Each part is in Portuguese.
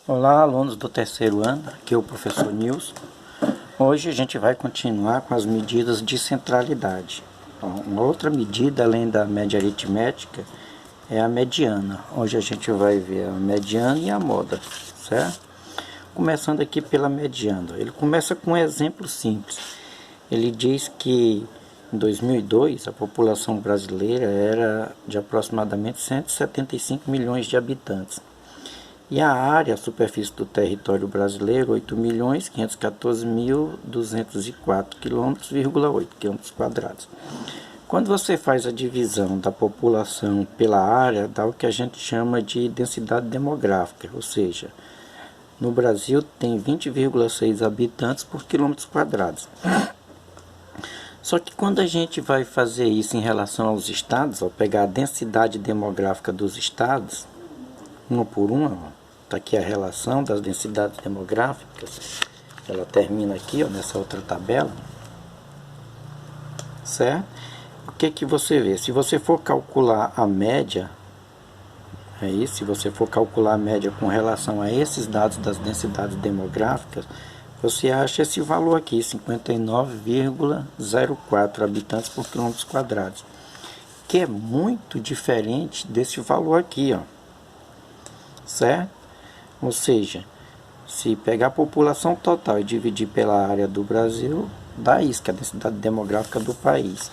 Olá, alunos do terceiro ano, aqui é o professor Nilson. Hoje a gente vai continuar com as medidas de centralidade. Uma outra medida, além da média aritmética, é a mediana. Hoje a gente vai ver a mediana e a moda, certo? Começando aqui pela mediana. Ele começa com um exemplo simples. Ele diz que em 2002 a população brasileira era de aproximadamente 175 milhões de habitantes. E a área, a superfície do território brasileiro, 8.514.204 km,8 km². Quando você faz a divisão da população pela área, dá o que a gente chama de densidade demográfica, ou seja, no Brasil tem 20,6 habitantes por quilômetros quadrados. Só que quando a gente vai fazer isso em relação aos estados, ao pegar a densidade demográfica dos estados, uma por uma, está aqui a relação das densidades demográficas, ela termina aqui, ó, nessa outra tabela, certo? O que você vê? Se você for calcular a média, se você for calcular a média com relação a esses dados das densidades demográficas, você acha esse valor aqui, 59,04 habitantes por quilômetros quadrados, que é muito diferente desse valor aqui, ó, certo? Ou seja, se pegar a população total e dividir pela área do Brasil, dá isso, que é a densidade demográfica do país.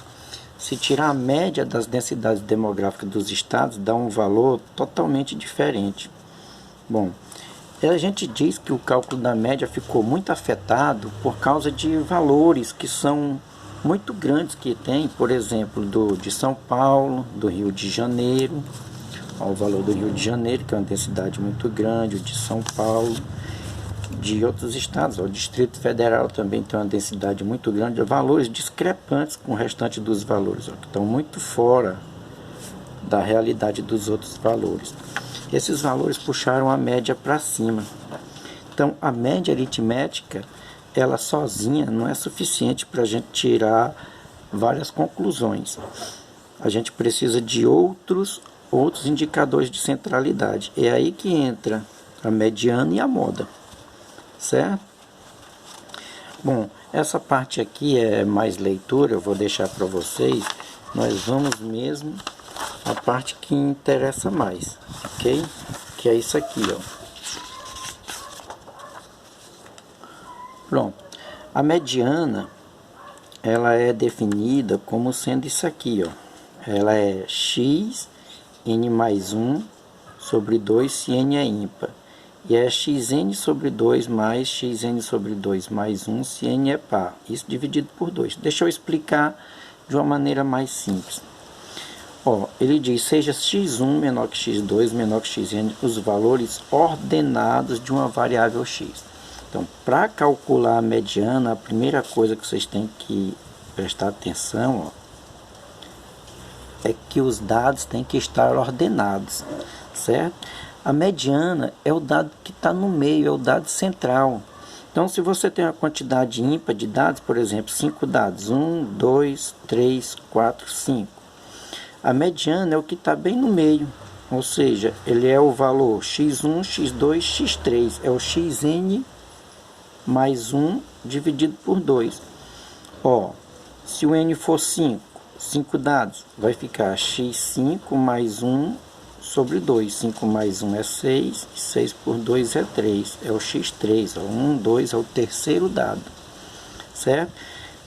Se tirar a média das densidades demográficas dos estados, dá um valor totalmente diferente. Bom, a gente diz que o cálculo da média ficou muito afetado por causa de valores que são muito grandes que tem, por exemplo, de São Paulo, do Rio de Janeiro. O valor do Rio de Janeiro, que é uma densidade muito grande, o de São Paulo, de outros estados. O Distrito Federal também tem uma densidade muito grande, valores discrepantes com o restante dos valores, que estão muito fora da realidade dos outros valores. Esses valores puxaram a média para cima. Então, a média aritmética, ela sozinha não é suficiente para a gente tirar várias conclusões. A gente precisa de outros indicadores de centralidade. É aí que entra a mediana e a moda, certo? Bom, essa parte aqui é mais leitura, eu vou deixar para vocês. Nós vamos mesmo a parte que interessa mais, ok? Que é isso aqui, ó. Pronto. A mediana, ela é definida como sendo isso aqui, ó. Ela é x n mais 1 sobre 2 se n é ímpar. E é xn sobre 2 mais xn sobre 2 mais 1 se n é par. Isso dividido por 2. Deixa eu explicar de uma maneira mais simples. Ó, ele diz, seja x1 menor que x2 menor que xn, os valores ordenados de uma variável x. Então, para calcular a mediana, a primeira coisa que vocês têm que prestar atenção, ó, é que os dados têm que estar ordenados, certo? A mediana é o dado que está no meio, é o dado central. Então, se você tem uma quantidade ímpar de dados, por exemplo, 5 dados, 1, 2, 3, 4, 5. A mediana é o que está bem no meio, ou seja, ele é o valor x1, x2, x3, é o xn mais 1 dividido por 2. Ó, se o n for 5 dados, vai ficar x5 mais 1 sobre 2. 5 mais 1 é 6, 6 por 2 é 3, é o x3, ó, 1, 2 é o terceiro dado, certo?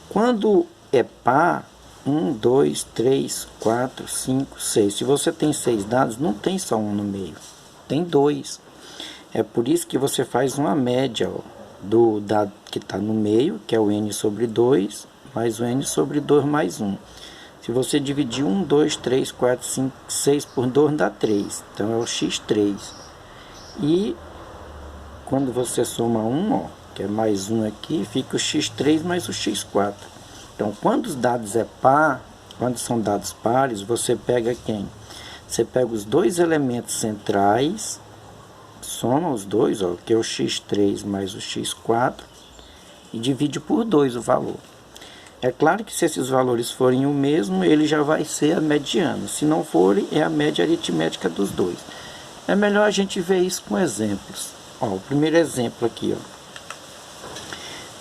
Quando é par, 1, 2, 3, 4, 5, 6. Se você tem 6 dados, não tem só um no meio, tem 2. É por isso que você faz uma média, ó, do dado que está no meio, que é o n sobre 2, mais o n sobre 2 mais 1. Se você dividir 1, 2, 3, 4, 5, 6 por 2 dá 3. Então é o x3. E quando você soma 1, ó, que é mais 1 aqui, fica o x3 mais o x4. Então, quando os dados é par, quando são dados pares, você pega quem? Você pega os dois elementos centrais, soma os dois, ó, que é o x3 mais o x4, e divide por 2 o valor. É claro que se esses valores forem o mesmo, ele já vai ser a mediana. Se não forem, é a média aritmética dos dois. É melhor a gente ver isso com exemplos. Ó, o primeiro exemplo aqui, ó.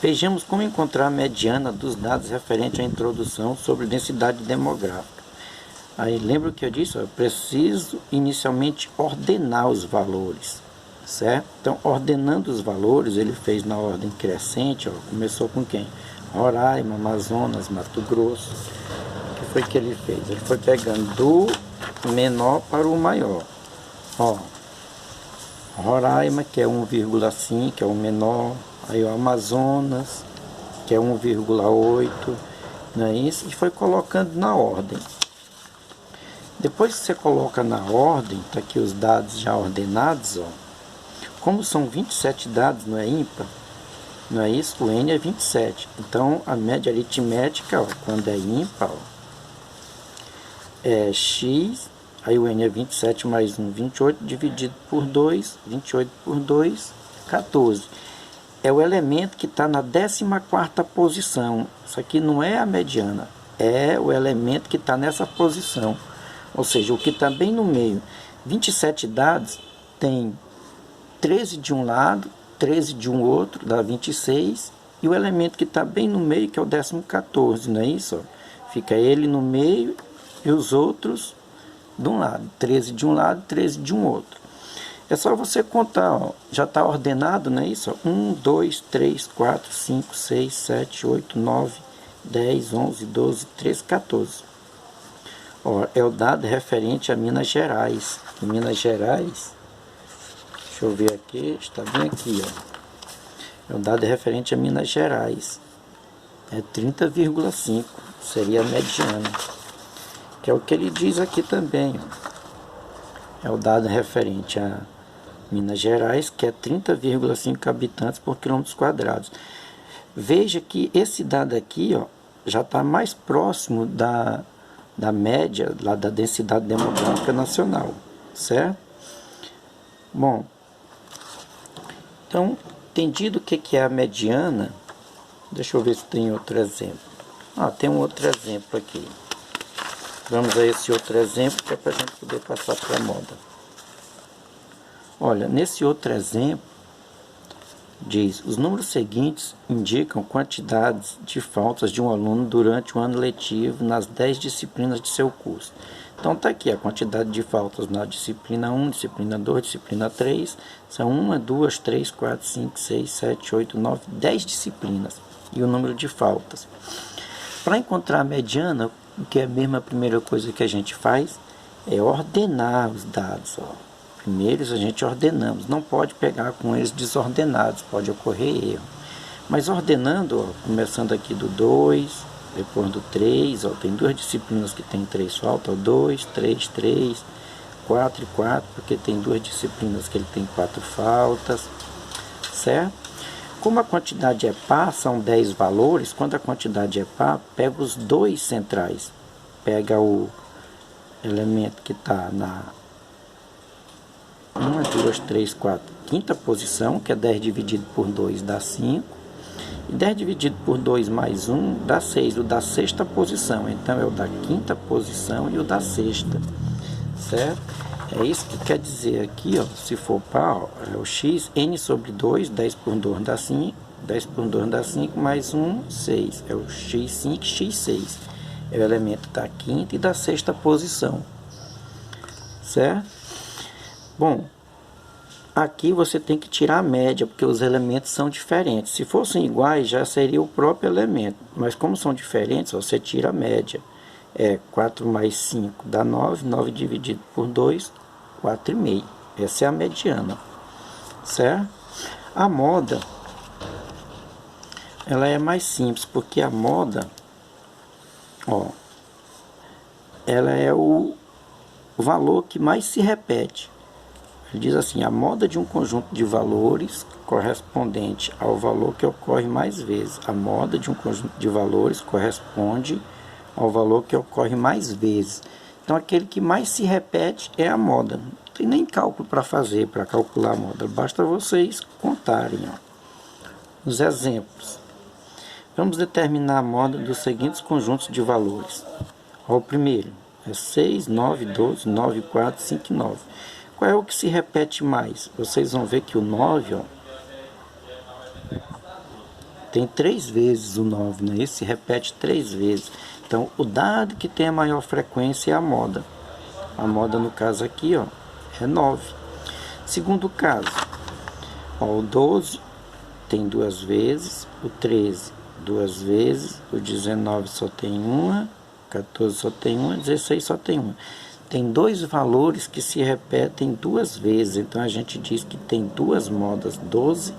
Vejamos como encontrar a mediana dos dados referentes à introdução sobre densidade demográfica. Aí lembra o que eu disse? Ó, eu preciso inicialmente ordenar os valores, certo? Então, ordenando os valores, ele fez na ordem crescente, ó, começou com quem? Roraima, Amazonas, Mato Grosso. O que foi que ele fez? Ele foi pegando do menor para o maior. Ó, Roraima, que é 1,5, que é o menor. Aí o Amazonas, que é 1,8, não é isso? E foi colocando na ordem. Depois que você coloca na ordem, tá aqui os dados já ordenados, ó. Como são 27 dados, não é ímpar? Não é isso? O N é 27. Então, a média aritmética, ó, quando é ímpar, ó, é X, aí o N é 27 mais 1, 28, dividido por 2, 28 por 2, 14. É o elemento que está na 14ª posição. Isso aqui não é a mediana, é o elemento que está nessa posição. Ou seja, o que está bem no meio. 27 dados tem 13 de um lado, 13 de um outro, dá 26. E o elemento que está bem no meio, que é o 14º, não é isso? Ó? Fica ele no meio e os outros de um lado. 13 de um lado, 13 de um outro. É só você contar, ó, já está ordenado, não é isso? 1, 2, 3, 4, 5, 6, 7, 8, 9, 10, 11, 12, 13, 14. Ó, é o dado referente a Minas Gerais. Em Minas Gerais, deixa eu ver aqui, está bem aqui, ó. É o dado referente a Minas Gerais. É 30,5, seria a mediana. Que é o que ele diz aqui também, ó. É o dado referente a Minas Gerais, que é 30,5 habitantes por quilômetros quadrados. Veja que esse dado aqui, ó, já está mais próximo da média lá da densidade demográfica nacional, certo? Bom, então, entendido o que é a mediana, deixa eu ver se tem outro exemplo. Tem um outro exemplo aqui. Vamos a esse outro exemplo que é para a gente poder passar para a moda. Olha, nesse outro exemplo, diz, os números seguintes indicam quantidades de faltas de um aluno durante o ano letivo nas 10 disciplinas de seu curso. Então está aqui a quantidade de faltas na disciplina 1, disciplina 2, disciplina 3, são 1, 2, 3, 4, 5, 6, 7, 8, 9, 10 disciplinas e o número de faltas. Para encontrar a mediana, o que é a mesma primeira coisa que a gente faz, é ordenar os dados, ó. Primeiro a gente ordenamos, não pode pegar com eles desordenados, pode ocorrer erro. Mas ordenando, ó, começando aqui do 2, depois do 3, ó, tem duas disciplinas que tem 3 faltas, 2, 3, 3, 4 e 4, porque tem duas disciplinas que ele tem 4 faltas, certo? Como a quantidade é par, são 10 valores, quando a quantidade é par, pega os dois centrais. Pega o elemento que está na 1, 2, 3, 4, quinta posição, que é 10 dividido por 2 dá 5. E 10 dividido por 2 mais 1 dá 6, o da sexta posição. Então é o da quinta posição e o da sexta, certo? É isso que quer dizer aqui, ó, se for par, ó, é o x, n sobre 2, 10 por 2 dá 5, 10 por 2 dá 5, mais 1, 6. É o x5, x6. É o elemento da quinta e da sexta posição, certo? Bom, aqui você tem que tirar a média, porque os elementos são diferentes. Se fossem iguais, já seria o próprio elemento. Mas como são diferentes, você tira a média. 4 mais 5 dá 9, 9 dividido por 2, 4,5. Essa é a mediana, certo? A moda, ela é mais simples, porque a moda, ó, ela é o valor que mais se repete. Ele diz assim, a moda de um conjunto de valores correspondente ao valor que ocorre mais vezes. A moda de um conjunto de valores corresponde ao valor que ocorre mais vezes. Então, aquele que mais se repete é a moda. Não tem nem cálculo para fazer, para calcular a moda. Basta vocês contarem, ó, os exemplos. Vamos determinar a moda dos seguintes conjuntos de valores. Ó, o primeiro é 6, 9, 12, 9, 4, 5 e 9. Qual é o que se repete mais? Vocês vão ver que o 9, ó, tem 3 vezes o 9, né? Esse se repete 3 vezes. Então, o dado que tem a maior frequência é a moda. A moda, no caso aqui, ó, é 9. Segundo caso, ó, o 12 tem 2 vezes, o 13 2 vezes, o 19 só tem uma, 14 só tem uma, 16 só tem uma. Tem 2 valores que se repetem 2 vezes, então a gente diz que tem 2 modas, 12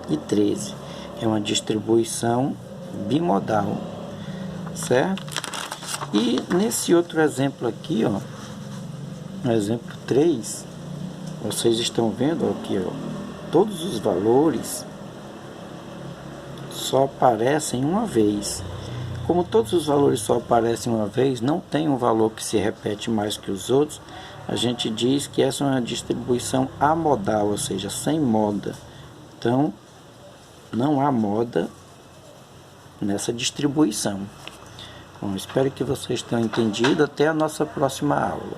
e 13. É uma distribuição bimodal, certo? E nesse outro exemplo aqui, ó, no exemplo 3, vocês estão vendo aqui, ó, todos os valores só aparecem uma vez. Como todos os valores só aparecem uma vez, não tem um valor que se repete mais que os outros, a gente diz que essa é uma distribuição amodal, ou seja, sem moda. Então, não há moda nessa distribuição. Bom, espero que vocês tenham entendido. Até a nossa próxima aula.